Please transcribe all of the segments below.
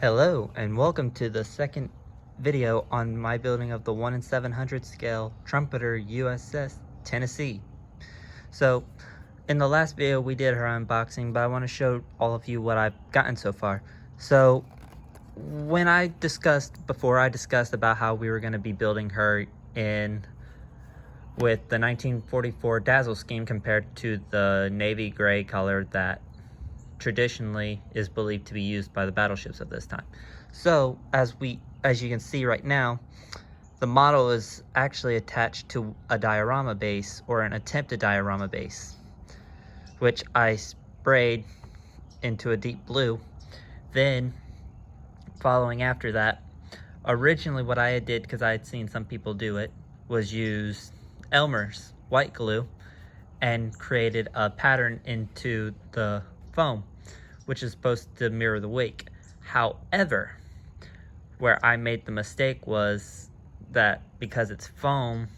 Hello and welcome to the second video on my building of the 1 in 700 scale trumpeter USS Tennessee. So in the last video we did her unboxing, but I want to show all of you what I've gotten so far. So before I discussed about how we were going to be building her in with the 1944 Dazzle scheme compared to the navy gray color that traditionally is believed to be used by the battleships of this time. So as you can see right now, the model is actually attached to a diorama base, or an attempted diorama base, which I sprayed into a deep blue. Then following after that, originally what I did, because I had seen some people do it, was use Elmer's white glue and created a pattern into the foam, which is supposed to mirror the wake. However, where I made the mistake was that because it's foam,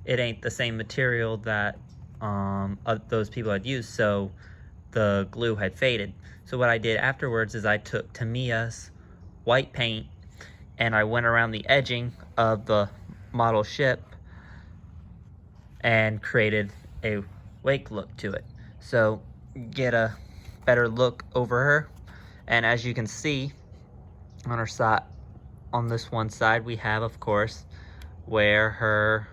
it ain't the same material that those people had used, so the glue had faded. So what I did afterwards is I took Tamiya's white paint and I went around the edging of the model ship and created a wake look to it. So get a better look over her. And as you can see on her side, on this one side, we have, of course, where her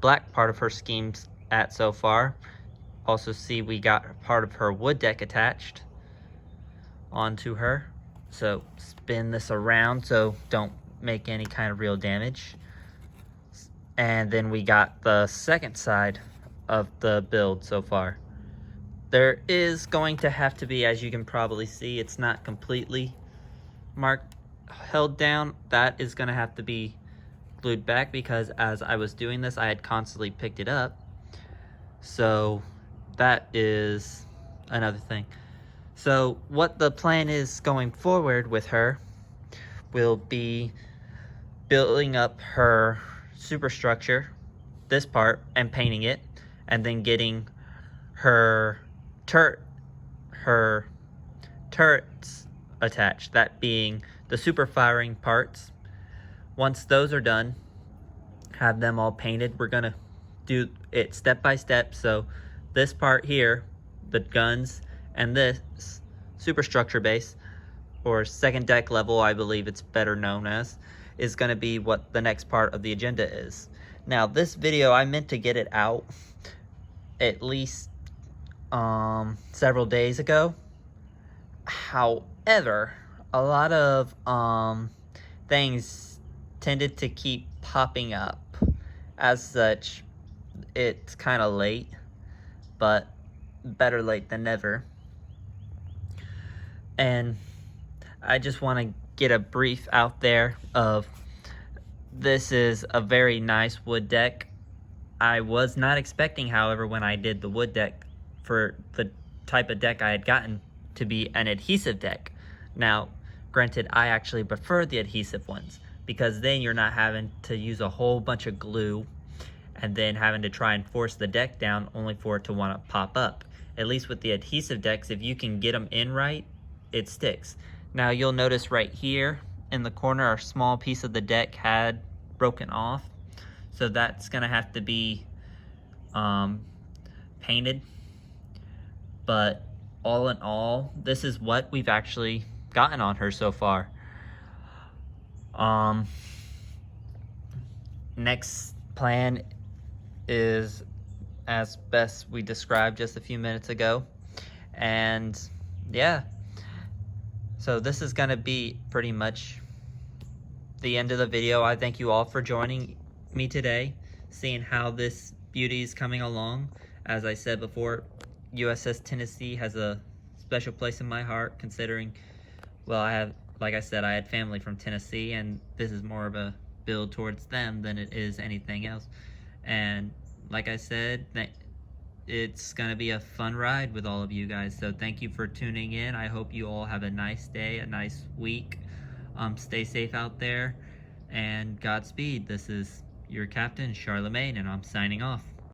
black part of her scheme's at so far. Also see we got part of her wood deck attached onto her. So spin this around so don't make any kind of real damage. And then we got the second side of the build so far. There is going to have to be, as you can probably see, it's not completely held down. That is going to have to be glued back, because as I was doing this, I had constantly picked it up. So that is another thing. So what the plan is going forward with her will be building up her superstructure, this part, and painting it, and then getting her turrets attached, that being the super firing parts. Once those are done, have them all painted. We're gonna do it step by step. So this part here, the guns, and this superstructure base, or second deck level, I believe it's better known as, is gonna be what the next part of the agenda is. Now this video, I meant to get it out at least several days ago. However, a lot of things tended to keep popping up. As such, it's kind of late, but better late than never. And I just want to get a brief out there of, this is a very nice wood deck. I was not expecting, however, when I did the wood deck for the type of deck I had gotten, to be an adhesive deck. Now, granted, I actually prefer the adhesive ones, because then you're not having to use a whole bunch of glue and then having to try and force the deck down only for it to want to pop up. At least with the adhesive decks, if you can get them in right, it sticks. Now you'll notice right here in the corner, a small piece of the deck had broken off. So that's gonna have to be painted. But all in all, this is what we've actually gotten on her so far. Next plan is as best we described just a few minutes ago. And yeah, so this is gonna be pretty much the end of the video. I thank you all for joining me today, seeing how this beauty is coming along. As I said before, USS Tennessee has a special place in my heart, considering, well, like I said, I had family from Tennessee, and this is more of a build towards them than it is anything else. And like I said, it's gonna be a fun ride with all of you guys. So thank you for tuning in. I hope you all have a nice day, a nice week. Stay safe out there, and Godspeed. This is your captain, Charlemagne, and I'm signing off.